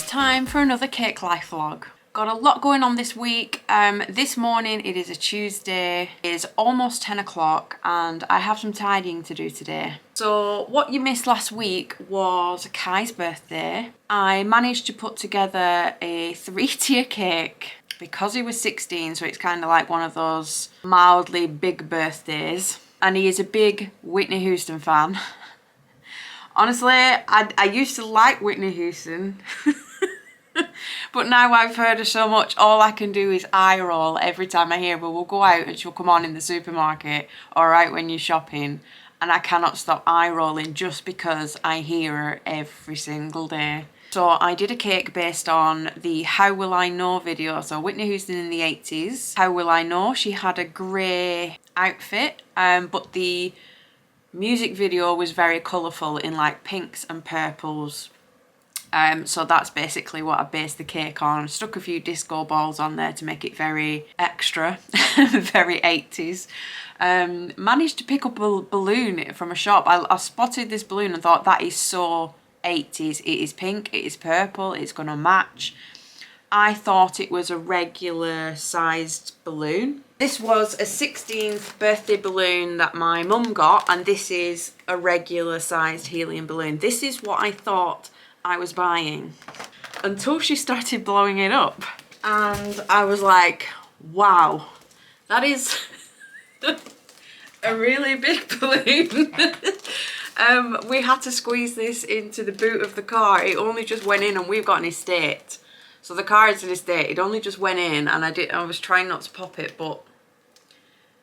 time for another Cake Life vlog. Got a lot going on this week. This morning, it is a Tuesday, it is almost 10 o'clock and I have some tidying to do today. So what you missed last week was Kai's birthday. I managed to put together a 3-tier cake because he was 16, so it's kind of like one of those mildly big birthdays. And he is a big Whitney Houston fan. Honestly, I used to like Whitney Houston. But now I've heard her so much, all I can do is eye roll every time I hear her. We'll go out and she'll come on in the supermarket or out when you're shopping, and I cannot stop eye rolling just because I hear her every single day. So I did a cake based on the How Will I Know video. So Whitney Houston in the 80s. How Will I Know? She had a grey outfit, but the music video was very colourful in like pinks and purples. So that's basically what I based the cake on. Stuck a few disco balls on there to make it very extra, very 80s. Managed to pick up a balloon from a shop. I spotted this balloon and thought that is so 80s. It is pink, it is purple, it's gonna match. I thought it was a regular sized balloon. This was a 16th birthday balloon that my mum got, and this is a regular sized helium balloon. This is what I thought I was buying until she started blowing it up, and I was like, wow, that is a really big balloon. We had to squeeze this into the boot of the car. It only just went in, and we've got an estate, so the car is an estate. It only just went in, and I was trying not to pop it, but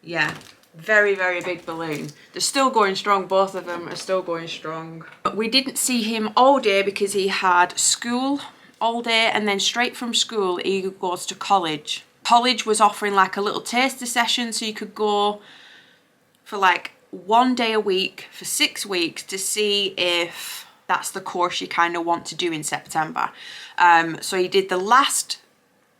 yeah, very, very big balloon. They're still going strong. Both of them are still going strong. But we didn't see him all day because he had school all day, and then straight from school he goes to college. College was offering like a little taster session, so you could go for like 1 day a week for 6 weeks to see if that's the course you kind of want to do in September. So he did the last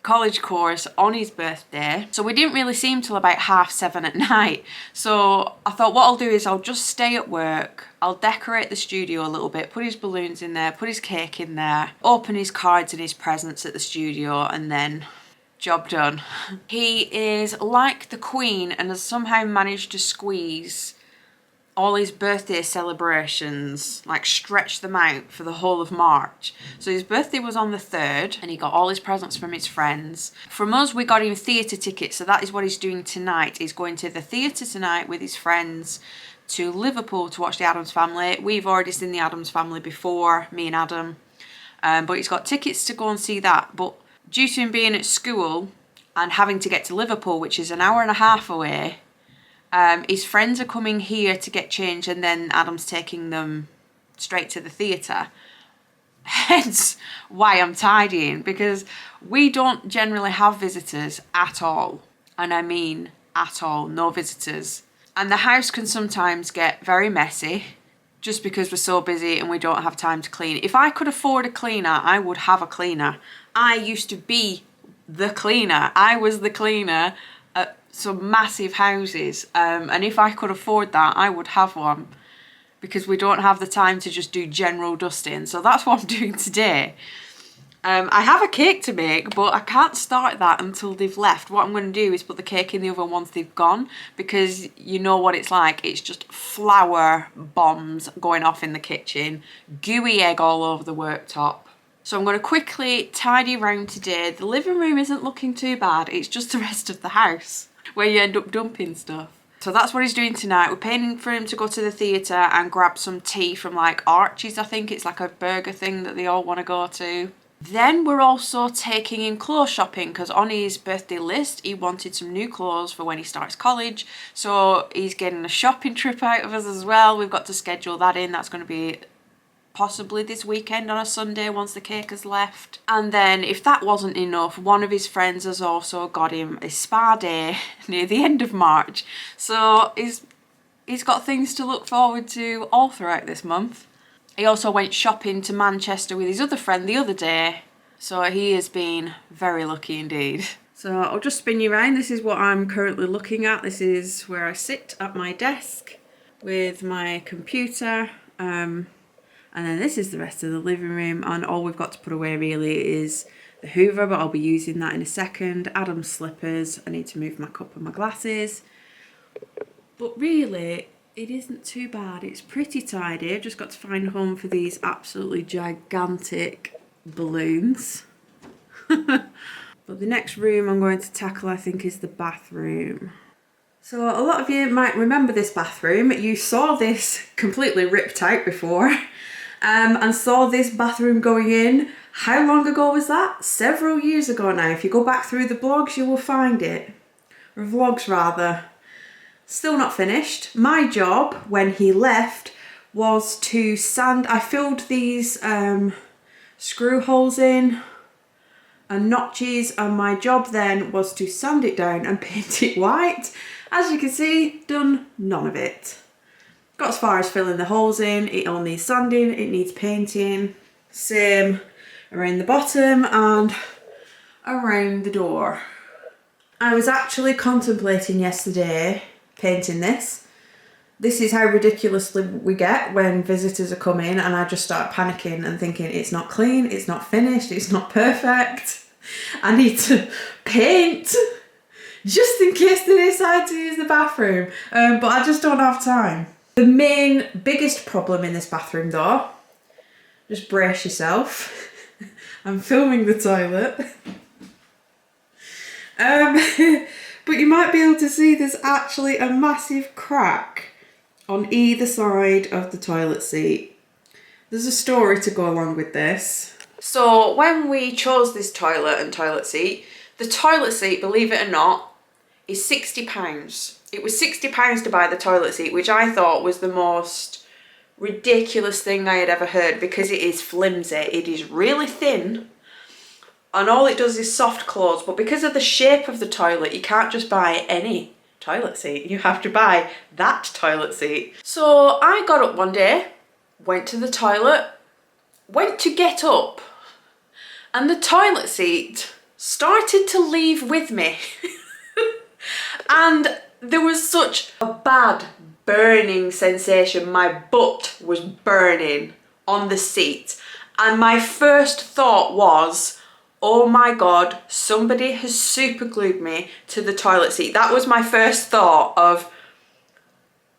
college course on his birthday, so we didn't really see him till about 7:30 at night. So I thought what I'll do is I'll just stay at work, I'll decorate the studio a little bit, put his balloons in there, put his cake in there, open his cards and his presents at the studio, and then job done. He is like the Queen and has somehow managed to squeeze all his birthday celebrations, like stretch them out for the whole of March. So his birthday was on the 3rd and he got all his presents from his friends. From us, we got him theatre tickets, so that is what he's doing tonight. He's going to the theatre tonight with his friends to Liverpool to watch the Addams Family. We've already seen the Addams Family before, me and Adam, but he's got tickets to go and see that. But due to him being at school and having to get to Liverpool, which is an hour and a half away, his friends are coming here to get changed, and then Adam's taking them straight to the theatre. Hence why I'm tidying, because we don't generally have visitors at all. And I mean at all, no visitors. And the house can sometimes get very messy just because we're so busy and we don't have time to clean. If I could afford a cleaner, I would have a cleaner. I used to be the cleaner. I was the cleaner at some massive houses, and if I could afford that, I would have one, because we don't have the time to just do general dusting. So that's what I'm doing today. I have a cake to make, but I can't start that until they've left. What I'm going to do is put the cake in the oven once they've gone, because you know what it's like. It's just flour bombs going off in the kitchen, gooey egg all over the worktop. So I'm going to quickly tidy around today. The living room isn't looking too bad. It's just the rest of the house where you end up dumping stuff. So that's what he's doing tonight. We're paying for him to go to the theatre and grab some tea from like Archie's, I think. It's like a burger thing that they all want to go to. Then we're also taking him clothes shopping, because on his birthday list he wanted some new clothes for when he starts college. So he's getting a shopping trip out of us as well. We've got to schedule that in. That's going to be possibly this weekend on a Sunday once the cake has left. And then if that wasn't enough, one of his friends has also got him a spa day near the end of March. So he's got things to look forward to all throughout this month. He also went shopping to Manchester with his other friend the other day. So he has been very lucky indeed. So I'll just spin you around. This is what I'm currently looking at. This is where I sit at my desk with my computer. And then this is the rest of the living room, and all we've got to put away really is the Hoover, but I'll be using that in a second. Adam's slippers. I need to move my cup and my glasses. But really, it isn't too bad. It's pretty tidy. I've just got to find a home for these absolutely gigantic balloons. But the next room I'm going to tackle, I think, is the bathroom. So a lot of you might remember this bathroom. You saw this completely ripped out before. And saw this bathroom going in. How long ago was that? Several years ago now. If you go back through the blogs, you will find it. Or vlogs rather. Still not finished. My job when he left was to sand. I filled these screw holes in and notches, and my job then was to sand it down and paint it white. As you can see, done none of it. Got as far as filling the holes in. It all needs sanding, it needs painting. Same around the bottom and around the door. I was actually contemplating yesterday painting this. This is how ridiculously we get when visitors are coming, and I just start panicking and thinking it's not clean, it's not finished, it's not perfect. I need to paint just in case they decide to use the bathroom, but I just don't have time. The biggest problem in this bathroom though, just brace yourself, I'm filming the toilet, but you might be able to see there's actually a massive crack on either side of the toilet seat. There's a story to go along with this. So when we chose this toilet and toilet seat, the toilet seat, believe it or not, is £60. It was £60 to buy the toilet seat, which I thought was the most ridiculous thing I had ever heard, because it is flimsy. It is really thin and all it does is soft close, but because of the shape of the toilet, you can't just buy any toilet seat. You have to buy that toilet seat. So I got up one day, went to the toilet, went to get up, and the toilet seat started to leave with me. And there was such a bad burning sensation. My butt was burning on the seat. And my first thought was, oh my God, somebody has super glued me to the toilet seat. That was my first thought of,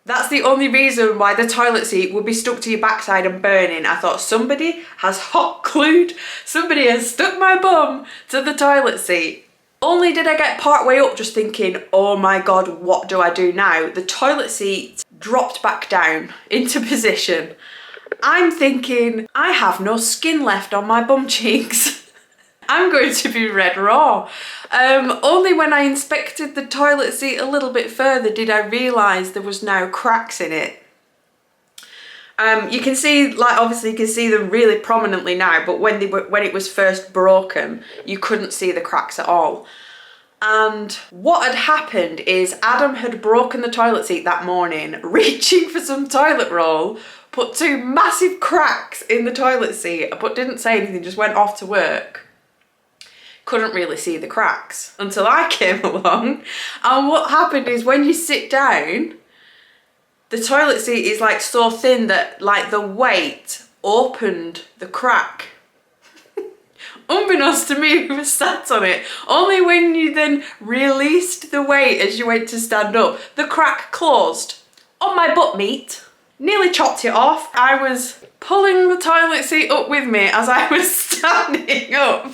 that's the only reason why the toilet seat would be stuck to your backside and burning. I thought somebody has hot glued, somebody has stuck my bum to the toilet seat. Only did I get part way up just thinking, oh my God, what do I do now? The toilet seat dropped back down into position. I'm thinking, I have no skin left on my bum cheeks. I'm going to be red raw. Only when I inspected the toilet seat a little bit further did I realise there was now cracks in it. You can see, like, obviously you can see them really prominently now, but when it was first broken, you couldn't see the cracks at all. And what had happened is Adam had broken the toilet seat that morning, reaching for some toilet roll, put two massive cracks in the toilet seat, but didn't say anything, just went off to work. Couldn't really see the cracks until I came along. And what happened is when you sit down, the toilet seat is like so thin that like the weight opened the crack. Unbeknownst to me who was sat on it, only when you then released the weight as you went to stand up, the crack closed on my butt meat. Nearly chopped it off. I was pulling the toilet seat up with me as I was standing up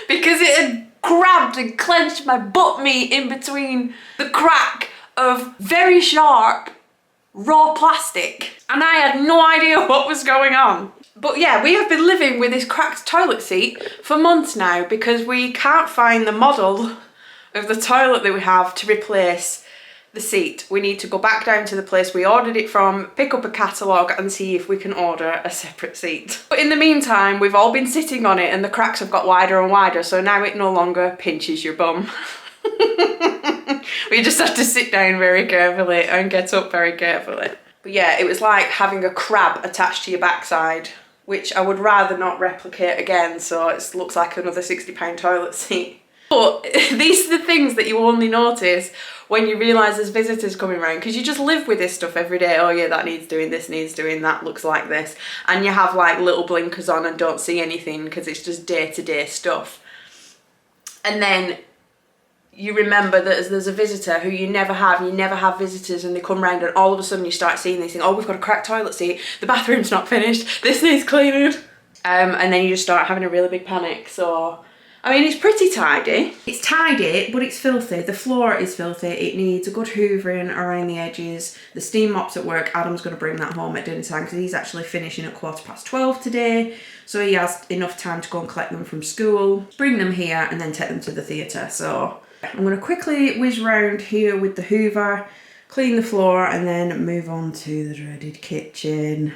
because it had grabbed and clenched my butt meat in between the crack of very sharp raw plastic, and I had no idea what was going on. But yeah, we have been living with this cracked toilet seat for months now because we can't find the model of the toilet that we have to replace the seat. We need to go back down to the place we ordered it from, pick up a catalogue and see if we can order a separate seat. But in the meantime, we've all been sitting on it and the cracks have got wider and wider, so now it no longer pinches your bum. We just have to sit down very carefully and get up very carefully. But yeah, it was like having a crab attached to your backside, which I would rather not replicate again, so it looks like another £60 toilet seat. But these are the things that you only notice when you realise there's visitors coming around, because you just live with this stuff every day. Oh yeah, that needs doing, this needs doing, that looks like this. And you have like little blinkers on and don't see anything because it's just day-to-day stuff. And then you remember that there's a visitor who you never have visitors, and they come round and all of a sudden you start seeing these things. Oh, we've got a cracked toilet seat, the bathroom's not finished, this needs cleaning. And then you just start having a really big panic. So I mean, it's pretty tidy. It's tidy, but it's filthy. The floor is filthy. It needs a good hoovering around the edges. The steam mop's at work. Adam's going to bring that home at dinner time because he's actually finishing at 12:15 today. So he has enough time to go and collect them from school, bring them here, and then take them to the theatre. So I'm going to quickly whiz round here with the hoover, clean the floor, and then move on to the dreaded kitchen.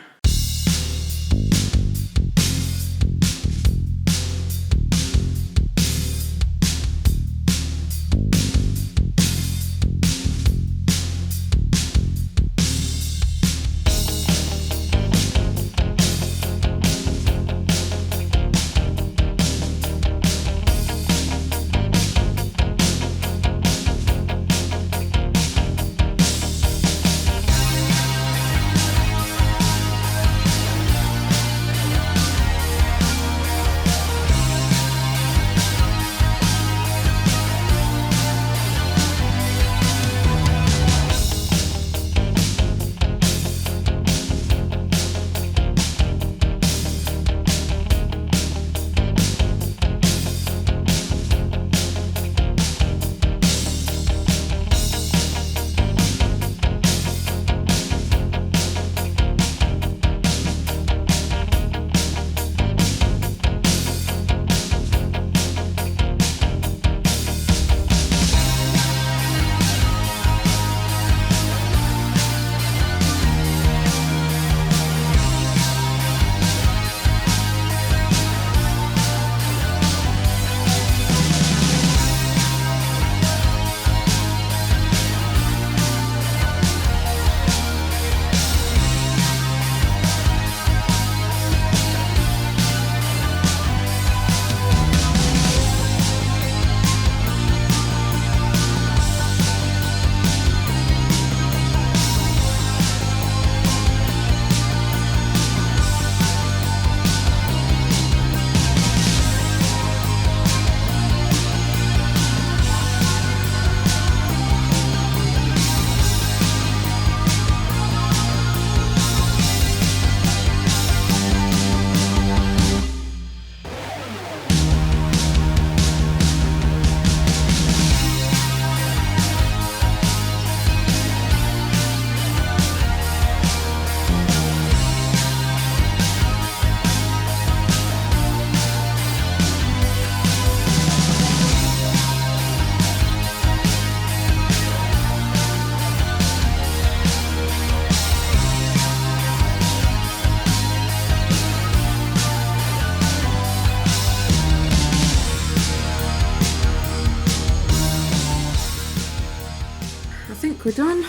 We're done.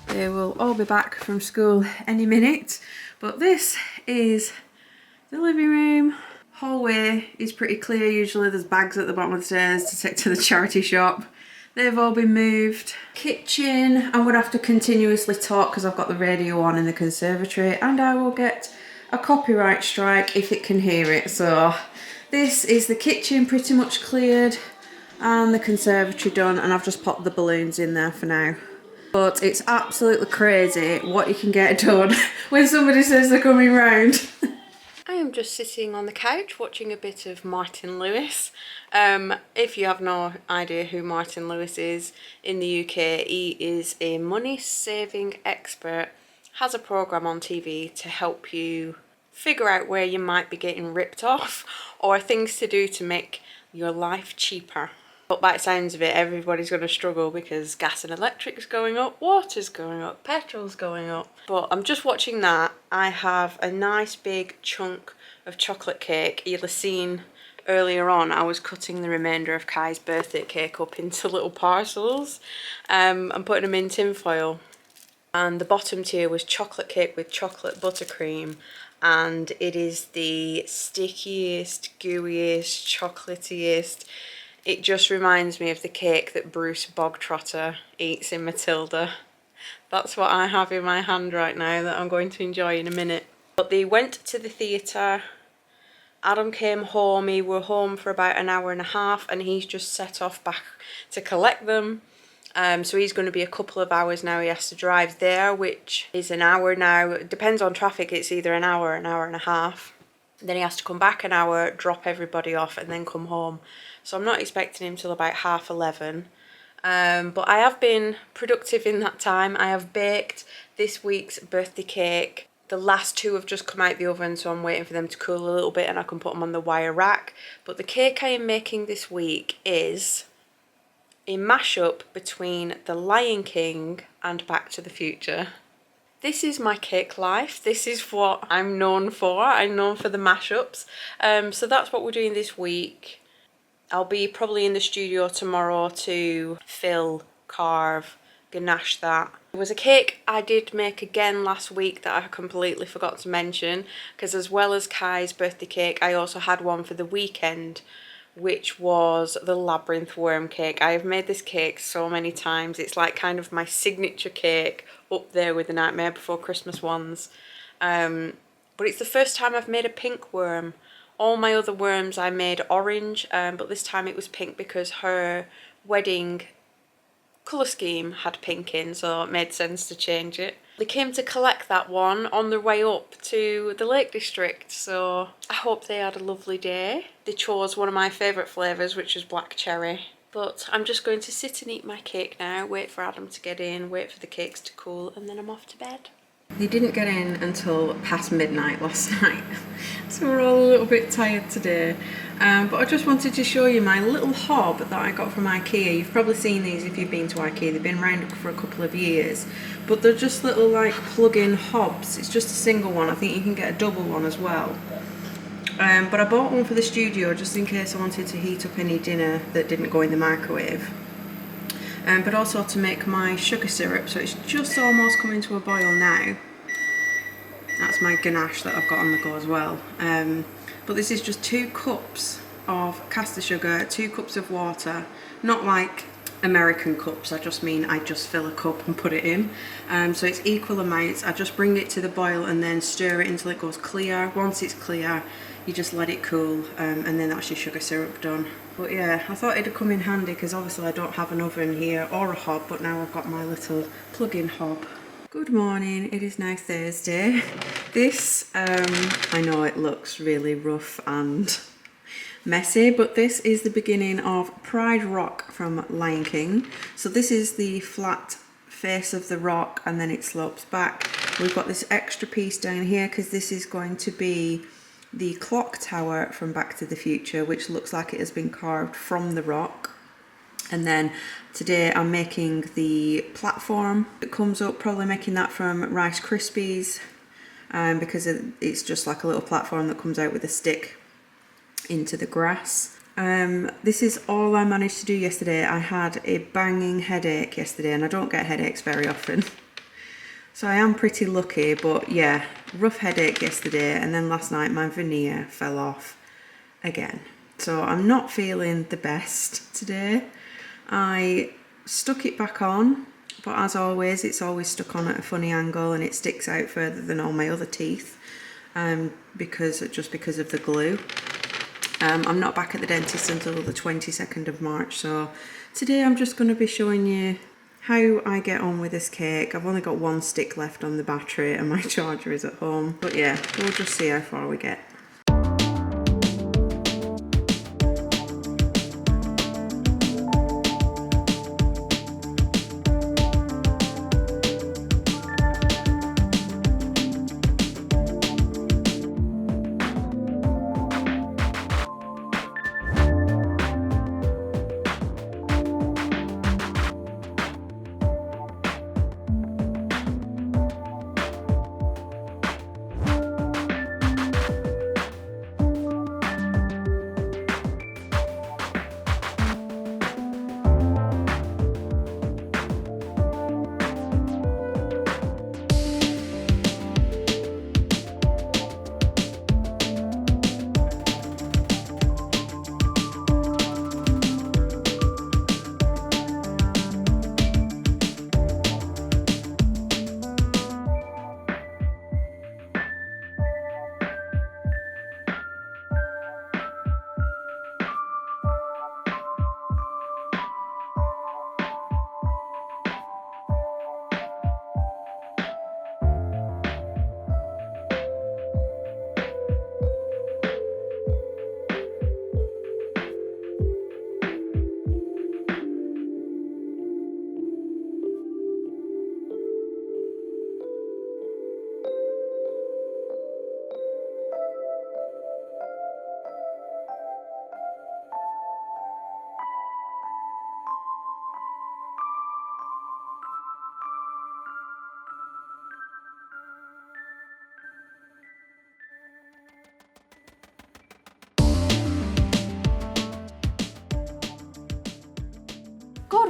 They will all be back from school any minute, but this is the living room. Hallway is pretty clear. Usually there's bags at the bottom of the stairs to take to the charity shop. They've all been moved. Kitchen, I'm gonna have to continuously talk because I've got the radio on in the conservatory, and I will get a copyright strike if it can hear it. So this is the kitchen pretty much cleared and the conservatory done, and I've just popped the balloons in there for now. But it's absolutely crazy what you can get done when somebody says they're coming round. I am just sitting on the couch watching a bit of Martin Lewis. If you have no idea who Martin Lewis is, in the UK he is a money saving expert, has a programme on TV to help you figure out where you might be getting ripped off or things to do to make your life cheaper. But by the sounds of it, everybody's going to struggle because gas and electric's going up, water's going up, petrol's going up. But I'm just watching that. I have a nice big chunk of chocolate cake. You'll have seen earlier on I was cutting the remainder of Kai's birthday cake up into little parcels and putting them in tin foil. And the bottom tier was chocolate cake with chocolate buttercream, and it is the stickiest, gooeyest, chocolatiest. It just reminds me of the cake that Bruce Bogtrotter eats in Matilda. That's what I have in my hand right now that I'm going to enjoy in a minute. But they went to the theatre. Adam came home. He were home for about an hour and a half, and he's just set off back to collect them. So he's going to be a couple of hours now. He has to drive there, which is an hour now. It depends on traffic. It's either an hour and a half. Then he has to come back an hour, drop everybody off, and then come home. So I'm not expecting him till about 11:30. But I have been productive in that time. I have baked this week's birthday cake. The last two have just come out the oven, so I'm waiting for them to cool a little bit and I can put them on the wire rack. But the cake I am making this week is a mashup between The Lion King and Back to the Future. This is my cake life. This is what I'm known for. I'm known for the mashups. So that's what we're doing this week. I'll be probably in the studio tomorrow to fill, carve, ganache that. There was a cake I did make again last week that I completely forgot to mention, because as well as Kai's birthday cake, I also had one for the weekend, which was the labyrinth worm cake. I have made this cake so many times. It's like kind of my signature cake, up there with the Nightmare Before Christmas ones. But it's the first time I've made a pink worm. All my other worms I made orange, but this time it was pink because her wedding colour scheme had pink in, so it made sense to change it. They came to collect that one on their way up to the Lake District, so I hope they had a lovely day. They chose one of my favourite flavours, which was black cherry. But I'm just going to sit and eat my cake now, wait for Adam to get in, wait for the cakes to cool, and then I'm off to bed. They didn't get in until past midnight last night, so we're all a little bit tired today. But I just wanted to show you my little hob that I got from IKEA. You've probably seen these if you've been to IKEA. They've been around for a couple of years, but they're just little like plug-in hobs. It's just a single one. I think you can get a double one as well. But I bought one for the studio just in case I wanted to heat up any dinner that didn't go in the microwave. But also to make my sugar syrup, so it's just almost coming to a boil now. That's my ganache that I've got on the go as well. But this is just 2 cups of caster sugar, 2 cups of water, not like American cups, I just mean I just fill a cup and put it in. So it's equal amounts. I just bring it to the boil and then stir it until it goes clear. Once it's clear, you just let it cool, and then that's your sugar syrup done. But yeah, I thought it'd come in handy because obviously I don't have an oven here or a hob, but now I've got my little plug-in hob. Good morning, it is now Thursday. This, I know it looks really rough and messy, but this is the beginning of Pride Rock from Lion King. So this is the flat face of the rock and then it slopes back. We've got this extra piece down here because this is going to be the clock tower from Back to the Future, which looks like it has been carved from the rock. And then today I'm making the platform that comes up, probably making that from Rice Krispies, because it's just like a little platform that comes out with a stick into the grass. This is all I managed to do yesterday. I had a banging headache yesterday and I don't get headaches very often. So I am pretty lucky, but yeah, rough headache yesterday, and then last night my veneer fell off again. So I'm not feeling the best today. I stuck it back on, but as always, it's always stuck on at a funny angle and it sticks out further than all my other teeth, because of the glue. I'm not back at the dentist until the 22nd of March, so today I'm just going to be showing you how I get on with this cake. I've only got 1 stick left on the battery and my charger is at home. But yeah, we'll just see how far we get.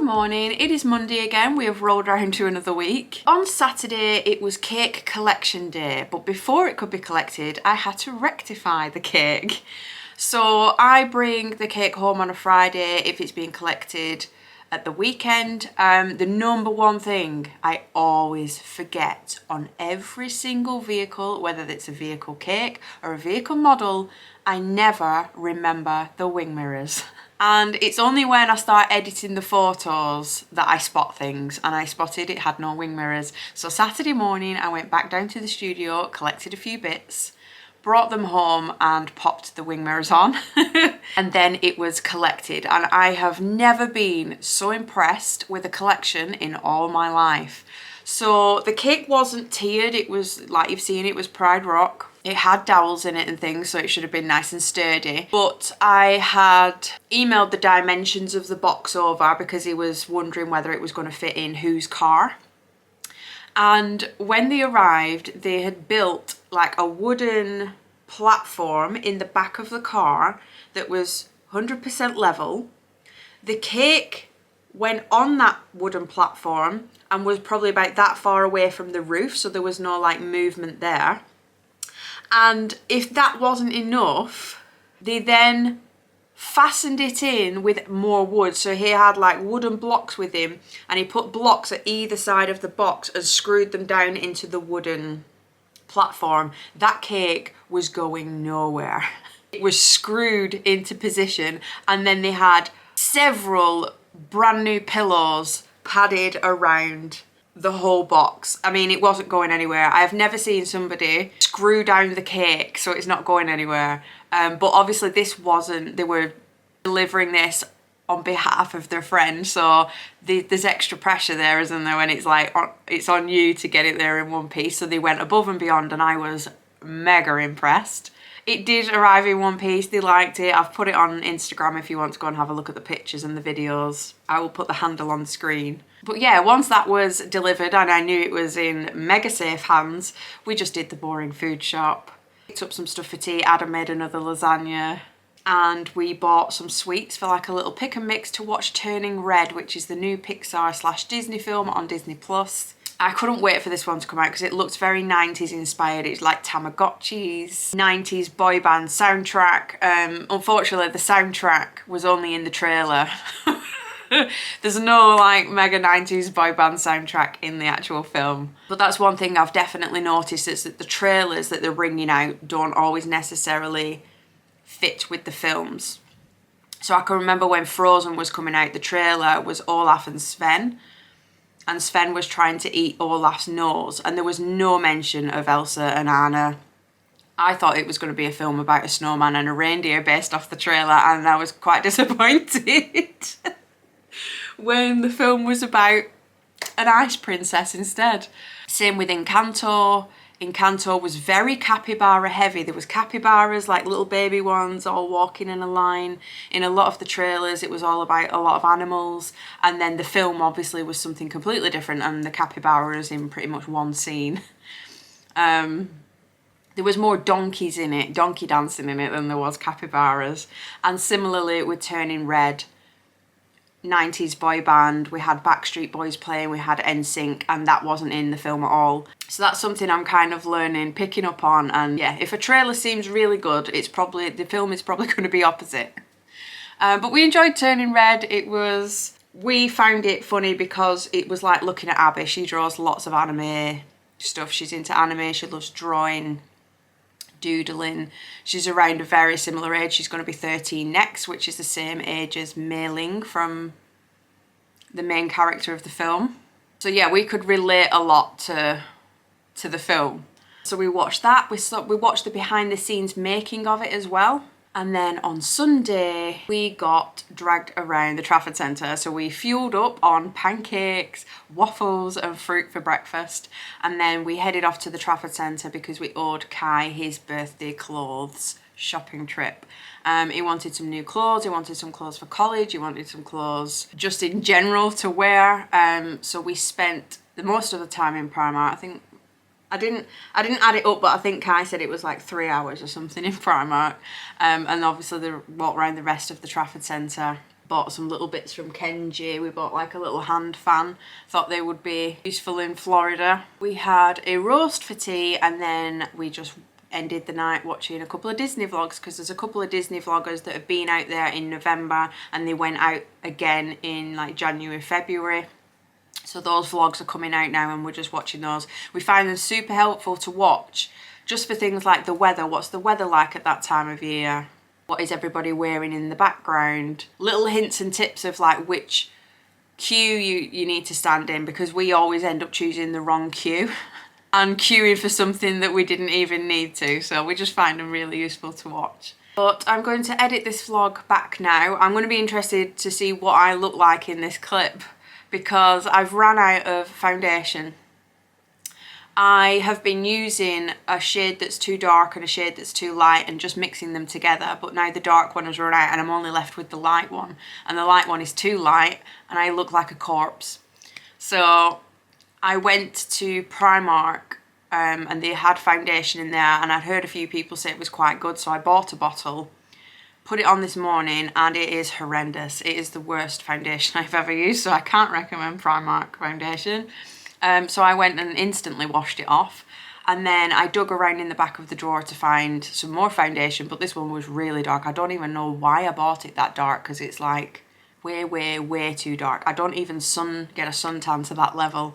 morning, it is Monday again. We have rolled around to another week. On Saturday it was cake collection day, but before it could be collected I had to rectify the cake. So I bring the cake home on a Friday if it's being collected at the weekend. The number one thing I always forget on every single vehicle, whether it's a vehicle cake or a vehicle model, I never remember the wing mirrors. And it's only when I start editing the photos that I spot things, and I spotted it had no wing mirrors. So Saturday morning I went back down to the studio, collected a few bits, brought them home and popped the wing mirrors on and then it was collected. And I have never been so impressed with a collection in all my life. So the cake wasn't tiered, it was like you've seen, it was Pride Rock. It had dowels in it and things, so it should have been nice and sturdy. But I had emailed the dimensions of the box over because he was wondering whether it was going to fit in whose car. And when they arrived, they had built like a wooden platform in the back of the car that was 100% level. The cake went on that wooden platform and was probably about that far away from the roof, so there was no like movement there. And if that wasn't enough, they then fastened it in with more wood. So he had like wooden blocks with him, and he put blocks at either side of the box and screwed them down into the wooden platform. That cake was going nowhere. It was screwed into position, and then they had several brand new pillows padded around the whole box. I mean, it wasn't going anywhere. I've never seen somebody screw down the cake so it's not going anywhere. But obviously this wasn't, they were delivering this on behalf of their friend, so there's extra pressure there, isn't there, when it's like it's on you to get it there in one piece. So they went above and beyond, and I was mega impressed. It did arrive in one piece. They liked it. I've put it on Instagram if you want to go and have a look at the pictures and the videos. I will put the handle on the screen. But yeah, once that was delivered and I knew it was in mega safe hands, we just did the boring food shop. Picked up some stuff for tea. Adam made another lasagna. And we bought some sweets for like a little pick and mix to watch Turning Red, which is the new Pixar/Disney film on Disney+. I couldn't wait for this one to come out because it looked very 90s inspired. It's like Tamagotchis, 90s boy band soundtrack. Unfortunately, the soundtrack was only in the trailer. There's no like mega 90s boy band soundtrack in the actual film. But that's one thing I've definitely noticed, is that the trailers that they're bringing out don't always necessarily fit with the films. So I can remember when Frozen was coming out, the trailer was Olaf and Sven was trying to eat Olaf's nose, and there was no mention of Elsa and Anna. I thought it was going to be a film about a snowman and a reindeer based off the trailer, and I was quite disappointed when the film was about an ice princess instead. Same with Encanto. Encanto was very capybara heavy. There was capybaras, like little baby ones, all walking in a line. In a lot of the trailers it was all about a lot of animals, and then the film obviously was something completely different, and the capybaras in pretty much one scene. There was more donkeys in it, donkey dancing in it, than there was capybaras. And similarly with Turning Red, 90s boy band, we had Backstreet Boys playing, we had NSYNC, and that wasn't in the film at all. So that's something I'm kind of learning, picking up on. And yeah, if a trailer seems really good, it's probably, the film is probably going to be opposite. But we enjoyed Turning Red. We found it funny because it was like looking at Abby. She draws lots of anime stuff. She's into anime, she loves drawing, doodling. She's around a very similar age. She's going to be 13 next, which is the same age as Mei Ling from the main character of the film. So yeah, we could relate a lot to the film. So we watched that. We watched the behind the scenes making of it as well. And then on Sunday, we got dragged around the Trafford Centre. So we fueled up on pancakes, waffles and fruit for breakfast. And then we headed off to the Trafford Centre because we owed Kai his birthday clothes shopping trip. He wanted some new clothes, he wanted some clothes for college, he wanted some clothes just in general to wear. So we spent the most of the time in Primark. I think I didn't add it up, but I think Kai said it was like 3 hours or something in Primark. And obviously they walked around the rest of the Trafford Centre. Bought some little bits from Kenji. We bought like a little hand fan. Thought they would be useful in Florida. We had a roast for tea, and then we just ended the night watching a couple of Disney vlogs, because there's a couple of Disney vloggers that have been out there in November and they went out again in like January, February. So those vlogs are coming out now and we're just watching those. We find them super helpful to watch just for things like the weather. What's the weather like at that time of year? What is everybody wearing in the background? Little hints and tips of like which queue you need to stand in, because we always end up choosing the wrong queue and queuing for something that we didn't even need to. So we just find them really useful to watch. But I'm going to edit this vlog back now. I'm going to be interested to see what I look like in this clip, because I've run out of foundation. I have been using a shade that's too dark and a shade that's too light and just mixing them together, but now the dark one has run out and I'm only left with the light one, and the light one is too light and I look like a corpse. So I went to Primark and they had foundation in there, and I'd heard a few people say it was quite good, so I bought a bottle, put it on this morning, and it is horrendous. It is the worst foundation I've ever used, so I can't recommend Primark foundation. So I went and instantly washed it off, and then I dug around in the back of the drawer to find some more foundation, but this one was really dark. I don't even know why I bought it that dark, because it's like way too dark. I don't even get a suntan to that level.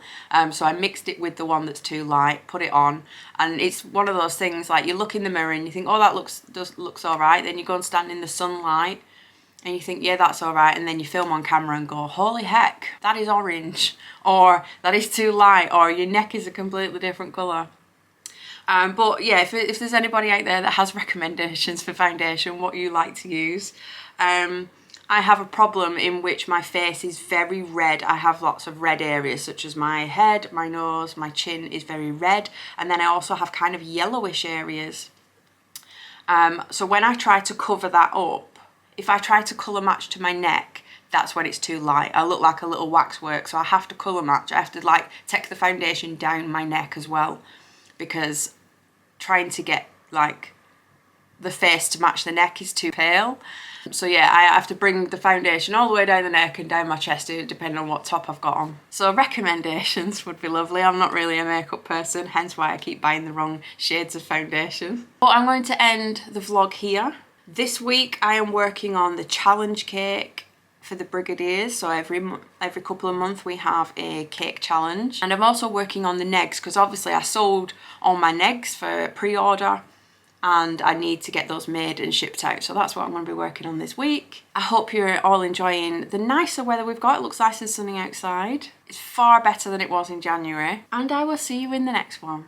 So I mixed it with the one that's too light, put it on, and it's one of those things like you look in the mirror and you think, oh, that looks all right. Then you go and stand in the sunlight and you think, yeah, that's all right. And then you film on camera and go, holy heck, that is orange, or that is too light, or your neck is a completely different colour. But yeah, if there's anybody out there that has recommendations for foundation, what you like to use. I have a problem in which my face is very red. I have lots of red areas, such as my head, my nose, my chin is very red. And then I also have kind of yellowish areas. So when I try to cover that up, if I try to colour match to my neck, that's when it's too light. I look like a little waxwork, so I have to colour match. I have to like take the foundation down my neck as well, because trying to get like the face to match the neck is too pale. So yeah, I have to bring the foundation all the way down the neck and down my chest, depending on what top I've got on. So recommendations would be lovely. I'm not really a makeup person, hence why I keep buying the wrong shades of foundation. But I'm going to end the vlog here. This week I am working on the challenge cake for the Brigadiers. So every couple of months we have a cake challenge. And I'm also working on the negs, because obviously I sold all my negs for pre-order, and I need to get those made and shipped out. So that's what I'm going to be working on this week. I hope you're all enjoying the nicer weather we've got. It looks nice and sunny outside. It's far better than it was in January. And I will see you in the next one.